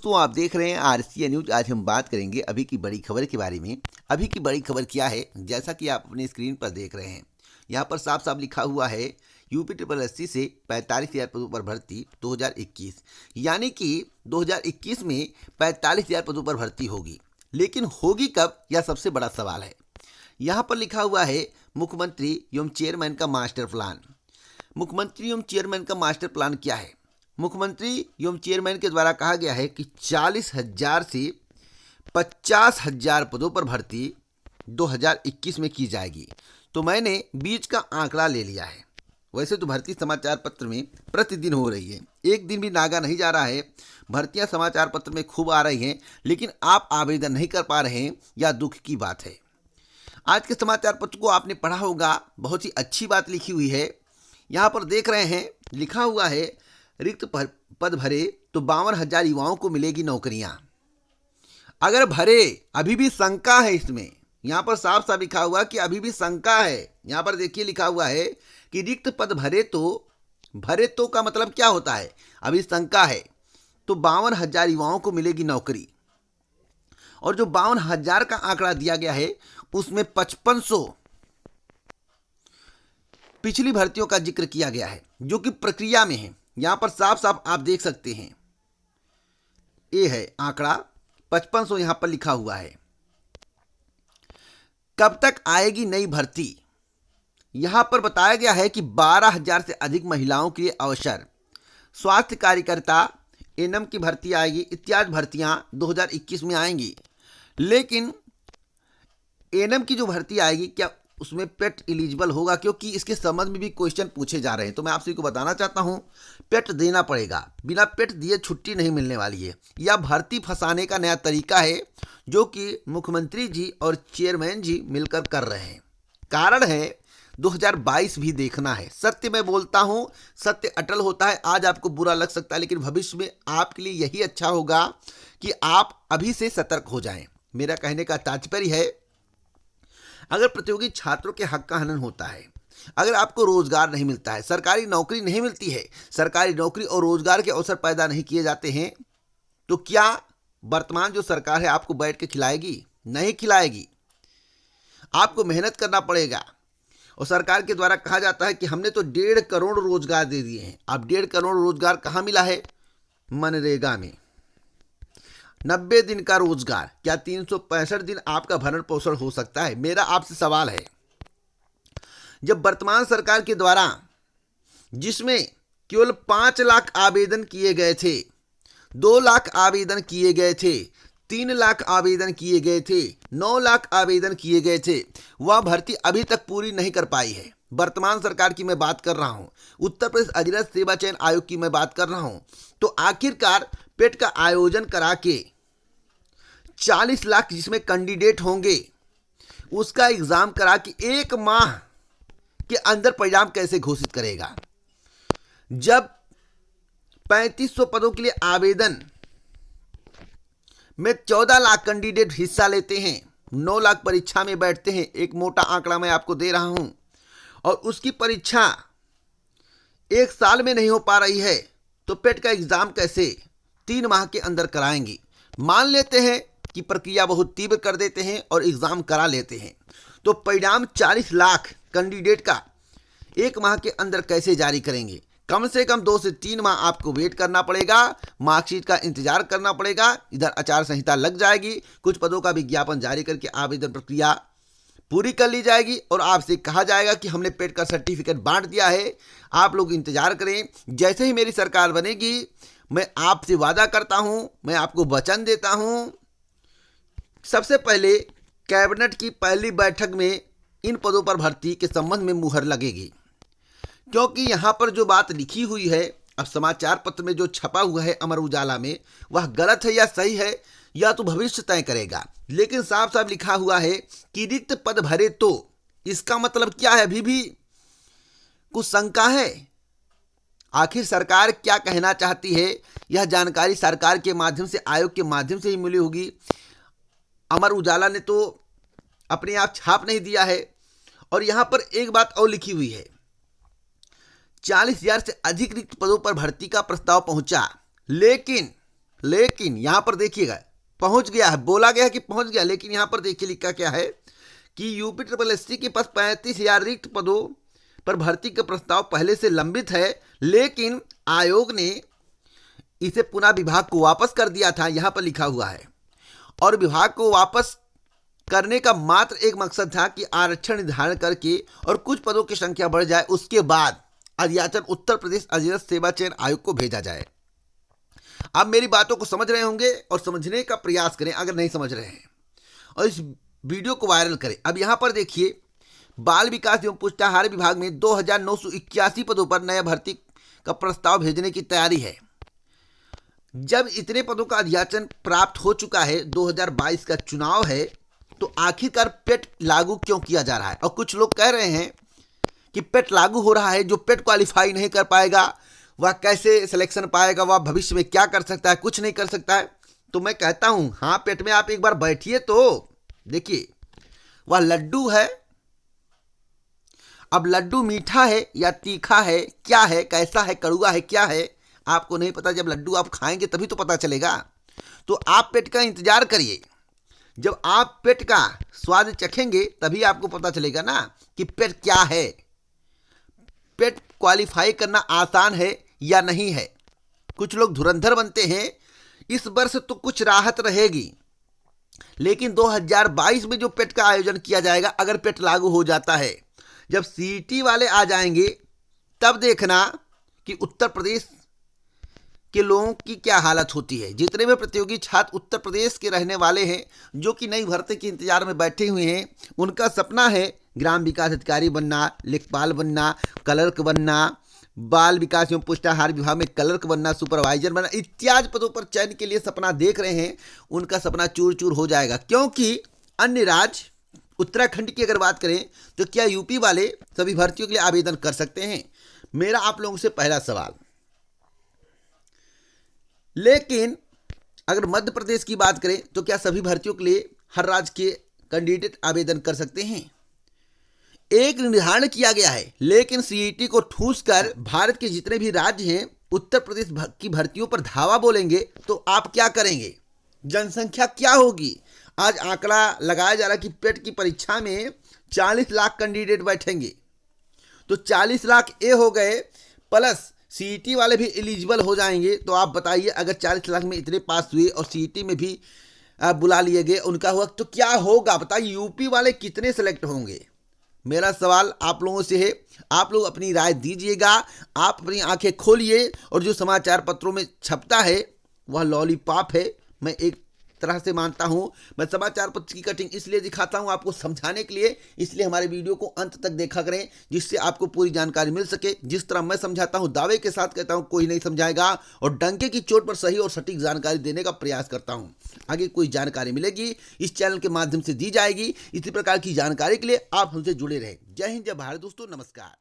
दोस्तों, आप देख रहे हैं आरसीए न्यूज। आज हम बात करेंगे अभी की बड़ी खबर के बारे में। अभी की बड़ी खबर क्या है, जैसा कि आप अपने स्क्रीन पर देख रहे हैं, यहाँ पर साफ साफ लिखा हुआ है यूपी ट्रिपल एससी से 45,000 पदों पर भर्ती 2021। यानी कि 2021 में 45,000 पदों पर भर्ती होगी, लेकिन होगी कब, यह सबसे बड़ा सवाल है। यहाँ पर लिखा हुआ है मुख्यमंत्री एवं चेयरमैन का मास्टर प्लान। मुख्यमंत्री एवं चेयरमैन का मास्टर प्लान क्या है? मुख्यमंत्री एवं चेयरमैन के द्वारा कहा गया है कि 40,000 से 50,000 पदों पर भर्ती 2021 में की जाएगी। तो मैंने बीच का आंकड़ा ले लिया है। वैसे तो भर्ती समाचार पत्र में प्रतिदिन हो रही है, एक दिन भी नागा नहीं जा रहा है। भर्तियां समाचार पत्र में खूब आ रही हैं, लेकिन आप आवेदन नहीं कर पा रहे हैं, यह दुख की बात है। आज के समाचार पत्र को आपने पढ़ा होगा, बहुत ही अच्छी बात लिखी हुई है। यहाँ पर देख रहे हैं, लिखा हुआ है रिक्त पद भरे तो 52,000 युवाओं को मिलेगी नौकरियां। अगर भरे, अभी भी शंका है इसमें। यहाँ पर साफ साफ लिखा हुआ कि अभी भी शंका है। यहाँ पर देखिए लिखा हुआ है कि रिक्त पद भरे तो का मतलब क्या होता है? अभी शंका है। तो 52,000 युवाओं को मिलेगी नौकरी। और जो 52,000 का आंकड़ा दिया गया है, उसमें 5500 पिछली भर्तियों का जिक्र किया गया है, जो कि प्रक्रिया में है। यहां पर साफ साफ आप देख सकते हैं, ये है आंकड़ा 5500 यहां पर लिखा हुआ है। कब तक आएगी नई भर्ती? यहां पर बताया गया है कि 12,000 से अधिक महिलाओं के लिए अवसर, स्वास्थ्य कार्यकर्ता, एनएम की भर्ती आएगी, इत्यादि भर्तियां 2021 में आएंगी। लेकिन एनएम की जो भर्ती आएगी, क्या उसमें पेट एलिजिबल होगा? क्योंकि इसके संबंध में भी क्वेश्चन पूछे जा रहे हैं। तो मैं आप सभी को बताना चाहता हूं, पेट देना पड़ेगा। बिना पेट दिए छुट्टी नहीं मिलने वाली है। यह भर्ती फंसाने का नया तरीका है, जो कि मुख्यमंत्री जी और चेयरमैन जी मिलकर कर रहे हैं। कारण है 2022 भी देखना है। सत्य मैं बोलता हूं, सत्य अटल होता है। आज आपको बुरा लग सकता है, लेकिन भविष्य में आपके लिए यही अच्छा होगा कि आप अभी से सतर्क हो जाएं। मेरा कहने का तात्पर्य है, अगर प्रतियोगी छात्रों के हक का हनन होता है, अगर आपको रोजगार नहीं मिलता है, सरकारी नौकरी नहीं मिलती है, सरकारी नौकरी और रोजगार के अवसर पैदा नहीं किए जाते हैं, तो क्या वर्तमान जो सरकार है आपको बैठ के खिलाएगी? नहीं खिलाएगी। आपको मेहनत करना पड़ेगा। और सरकार के द्वारा कहा जाता है कि हमने तो 1.5 करोड़ रोजगार दे दिए हैं। अब 1.5 करोड़ रोजगार कहाँ मिला है? मनरेगा में 90 दिन का रोजगार। क्या 365 दिन आपका भरण पोषण हो सकता है? मेरा आपसे सवाल है। जब वर्तमान सरकार के द्वारा, जिसमें केवल 5 लाख आवेदन किए गए थे, 2 लाख आवेदन किए गए थे, 3 लाख आवेदन किए गए थे, 9 लाख आवेदन किए गए थे, वह भर्ती अभी तक पूरी नहीं कर पाई है। वर्तमान सरकार की मैं बात कर रहा हूं, उत्तर प्रदेश अधीनस्थ सेवा चयन आयोग की मैं बात कर रहा हूं। तो आखिरकार पेट का आयोजन करा के 40 लाख जिसमें कैंडिडेट होंगे, उसका एग्जाम करा के 1 माह के अंदर परिणाम कैसे घोषित करेगा? जब 3500 पदों के लिए आवेदन में 14 लाख कैंडिडेट हिस्सा लेते हैं, 9 लाख परीक्षा में बैठते हैं, एक मोटा आंकड़ा मैं आपको दे रहा हूं, और उसकी परीक्षा 1 साल में नहीं हो पा रही है, तो पेट का एग्जाम कैसे 3 माह के अंदर कराएंगे? मान लेते हैं कि प्रक्रिया बहुत तीव्र कर देते हैं और एग्जाम करा लेते हैं, तो परिणाम 40 लाख कैंडिडेट का 1 माह के अंदर कैसे जारी करेंगे? कम से कम 2 से 3 माह आपको वेट करना पड़ेगा, मार्कशीट का इंतजार करना पड़ेगा। इधर आचार संहिता लग जाएगी, कुछ पदों का विज्ञापन जारी करके आवेदन प्रक्रिया पूरी कर ली जाएगी और आपसे कहा जाएगा कि हमने पेट का सर्टिफिकेट बांट दिया है, आप लोग इंतजार करें। जैसे ही मेरी सरकार बनेगी, मैं आपसे वादा करता हूं, मैं आपको वचन देता हूं, सबसे पहले कैबिनेट की पहली बैठक में इन पदों पर भर्ती के संबंध में मुहर लगेगी। क्योंकि यहां पर जो बात लिखी हुई है, अब समाचार पत्र में जो छपा हुआ है अमर उजाला में, वह गलत है या सही है, या तो भविष्य तय करेगा। लेकिन साफ साफ लिखा हुआ है कि रिक्त पद भरे तो, इसका मतलब क्या है? अभी भी कुछ शंका है। आखिर सरकार क्या कहना चाहती है? यह जानकारी सरकार के माध्यम से, आयोग के माध्यम से ही मिली होगी। अमर उजाला ने तो अपने आप छाप नहीं दिया है। और यहां पर एक बात और लिखी हुई है, 40,000 से अधिक रिक्त पदों पर भर्ती का प्रस्ताव पहुंचा, लेकिन लेकिन यहाँ पर देखिएगा पहुँच गया है, बोला गया है कि पहुँच गया, लेकिन यहाँ पर देखिए लिखा क्या है कि यूपी ट्रिपल एससी के पास 35,000 रिक्त पदों पर भर्ती का प्रस्ताव पहले से लंबित है, लेकिन आयोग ने इसे पुनः विभाग को वापस कर दिया था, यहाँ पर लिखा हुआ है। और विभाग को वापस करने का मात्र एक मकसद था कि आरक्षण निर्धारण करके और कुछ पदों की संख्या बढ़ जाए, उसके बाद अध्याचन उत्तर प्रदेश अधीनस्थ सेवा चयन आयोग को भेजा जाए। आप मेरी बातों को समझ रहे होंगे और समझने का प्रयास करें अगर नहीं समझ रहे हैं, और इस वीडियो को वायरल करें। अब यहाँ पर देखिए, बाल विकास एवं पुष्टाहार विभाग में 2,981 पदों पर नया भर्ती का प्रस्ताव भेजने की तैयारी है। जब इतने पदों का अध्याचन प्राप्त हो चुका है, 2022 का चुनाव है, तो आखिरकार पेट लागू क्यों किया जा रहा है? और कुछ लोग कह रहे हैं कि पेट लागू हो रहा है, जो पेट क्वालिफाई नहीं कर पाएगा वह कैसे सिलेक्शन पाएगा, वह भविष्य में क्या कर सकता है, कुछ नहीं कर सकता है। तो मैं कहता हूं, हाँ, पेट में आप एक बार बैठिए तो देखिए, वह लड्डू है। अब लड्डू मीठा है या तीखा है, क्या है, कैसा है, कड़वा है, क्या है, आपको नहीं पता। जब लड्डू आप खाएंगे तभी तो पता चलेगा। तो आप पेट का इंतजार करिए, जब आप पेट का स्वाद चखेंगे तभी आपको पता चलेगा ना कि पेट क्या है, पेट क्वालिफाई करना आसान है या नहीं है। कुछ लोग धुरंधर बनते हैं, इस वर्ष तो कुछ राहत रहेगी, लेकिन 2022 में जो पेट का आयोजन किया जाएगा, अगर पेट लागू हो जाता है, जब सीईटी वाले आ जाएंगे, तब देखना कि उत्तर प्रदेश के लोगों की क्या हालत होती है। जितने भी प्रतियोगी छात्र उत्तर प्रदेश के रहने वाले हैं, जो कि नई भर्ती के इंतजार में बैठे हुए हैं, उनका सपना है ग्राम विकास अधिकारी बनना, लेखपाल बनना, क्लर्क बनना, बाल विकास एवं पुष्टाहार विभाग में क्लर्क बनना, सुपरवाइजर बनना, इत्यादि पदों पर चयन के लिए सपना देख रहे हैं। उनका सपना चूर चूर हो जाएगा, क्योंकि अन्य राज्य, उत्तराखंड की अगर बात करें तो क्या यूपी वाले सभी भर्तियों के लिए आवेदन कर सकते हैं? मेरा आप लोगों से पहला सवाल। लेकिन अगर मध्य प्रदेश की बात करें तो क्या सभी भर्तियों के लिए हर राज्य के कैंडिडेट आवेदन कर सकते हैं? एक निर्धारण किया गया है, लेकिन सीईटी को ठूस कर भारत के जितने भी राज्य हैं, उत्तर प्रदेश की भर्तियों पर धावा बोलेंगे तो आप क्या करेंगे? जनसंख्या क्या होगी? आज आंकड़ा लगाया जा रहा है कि पेट की परीक्षा में 40 लाख कैंडिडेट बैठेंगे, तो 40 लाख ए हो गए, प्लस सीईटी वाले भी एलिजिबल हो जाएंगे। तो आप बताइए, अगर 40 लाख में इतने पास हुए और सीईटी में भी बुला लिए गए, उनका हुआ, तो क्या होगा बताइए? यूपी वाले कितने सेलेक्ट होंगे? मेरा सवाल आप लोगों से है, आप लोग अपनी राय दीजिएगा। आप अपनी आंखें खोलिए, और जो समाचार पत्रों में छपता है वह लॉलीपॉप है, मैं एक तरह से मानता हूं। मैं समाचार पत्र की कटिंग इसलिए दिखाता हूं आपको समझाने के लिए, इसलिए हमारे वीडियो को अंत तक देखा करें, जिससे आपको पूरी जानकारी मिल सके। जिस तरह मैं समझाता हूं, दावे के साथ कहता हूं, कोई नहीं समझाएगा, और डंके की चोट पर सही और सटीक जानकारी देने का प्रयास करता हूं। आगे कोई जानकारी मिलेगी इस चैनल के माध्यम से दी जाएगी। इसी प्रकार की जानकारी के लिए आप हमसे जुड़े रहें। जय हिंद, जय भारत दोस्तों, नमस्कार।